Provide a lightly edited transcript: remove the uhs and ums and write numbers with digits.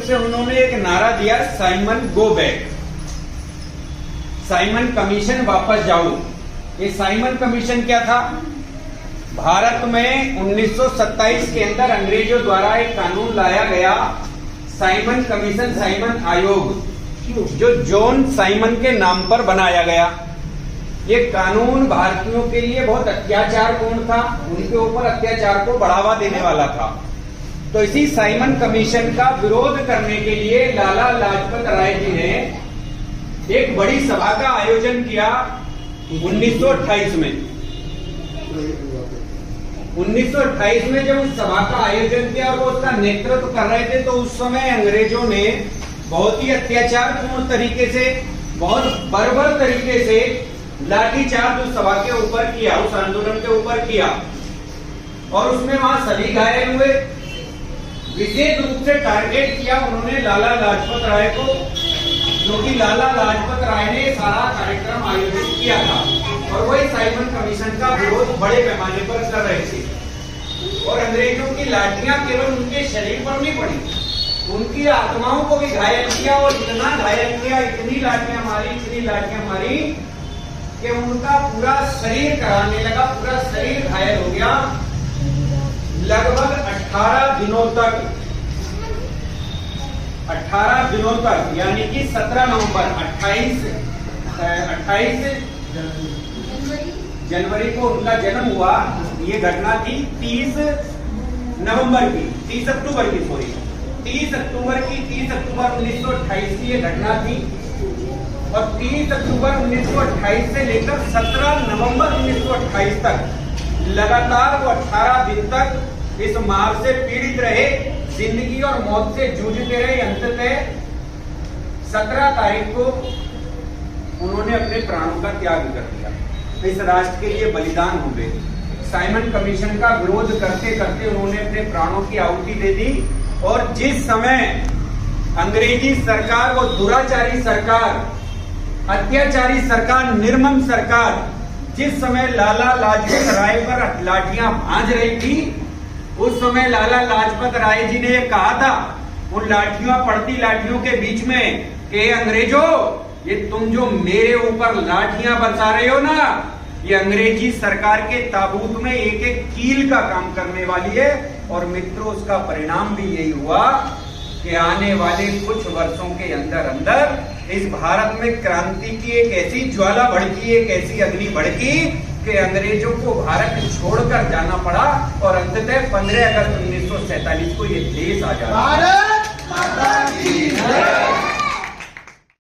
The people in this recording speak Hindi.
से उन्होंने एक नारा दिया, Simon go back, Simon commission वापस जाओ। ये साइमन कमीशन क्या था? भारत में 1927 के अंदर अंग्रेजों द्वारा एक कानून लाया गया, साइमन कमीशन, साइमन आयोग, जो जॉन साइमन के नाम पर बनाया गया। ये कानून भारतीयों के लिए बहुत अत्याचारपूर्ण था, उनके ऊपर अत्याचार को बढ़ावा देने वाला था। तो इसी साइमन कमीशन का विरोध करने के लिए लाला लाजपत राय जी ने एक बड़ी सभा का आयोजन किया 1928 में। 1928 में जब उस सभा का आयोजन किया और वो उसका नेतृत्व कर रहे थे, तो उस समय अंग्रेजों ने बहुत ही अत्याचारपूर्ण तरीके से, बहुत बर्बर तरीके से लाठीचार्ज उस सभा के ऊपर किया, उस आंदोलन के ऊपर किया, और उसमें वहां सभी घायल हुए। विशेष रूप से टारगेट किया उन्होंने लाला लाजपत राय को, क्योंकि लाला लाजपत राय ने सारा कार्यक्रम आयोजित किया था और वही साइमन कमीशन का विरोध बड़े पैमाने पर कर रहे थे। और अंग्रेजों की लाठियां केवल उनके शरीर पर नहीं पड़ी, उनकी आत्माओं को भी घायल किया, और इतना घायल किया, इतनी लाठियां मारी कि उनका पूरा शरीर कराने लगा, पूरा शरीर घायल हो गया। लगभग 18 दिनों तक, यानी कि 17 नवंबर 28 जनवरी को उनका जन्म हुआ। ये घटना थी 30 अक्टूबर की 30 अक्टूबर 1928 की ये घटना थी। और 30 अक्टूबर 1928 से लेकर 17 नवंबर 1928 तक लगातार वो 18 दिन तक इस मार से पीड़ित रहे, जिंदगी और मौत से जूझते रहे। अंततः 17 तारीख को उन्होंने अपने प्राणों का त्याग कर दिया, इस राष्ट्र के लिए बलिदान हो गए। साइमन कमीशन का विरोध करते करते उन्होंने अपने प्राणों की आहुति दे दी। और जिस समय अंग्रेजी सरकार, वो दुराचारी सरकार, अत्याचारी सरकार, निर्मम सरकार, जिस समय लाला लाजपत राय पर लाठियां भांज रही थी, उस समय लाला लाजपत राय जी ने कहा था उन पड़ती लाठियों के बीच में कि अंग्रेजों, ये तुम जो मेरे ऊपर लाठियां बरसा रहे हो ना, ये अंग्रेजी सरकार के ताबूत में एक एक कील का काम करने वाली है। और मित्रों, उसका परिणाम भी यही हुआ कि आने वाले कुछ वर्षों के अंदर इस भारत में क्रांति की एक ऐसी ज्वाला भड़की, एक ऐसी अग्नि भड़की कि अंग्रेजों को भारत छोड़कर जाना पड़ा। और अंततः 15 अगस्त 1947 को ये देश आजाद।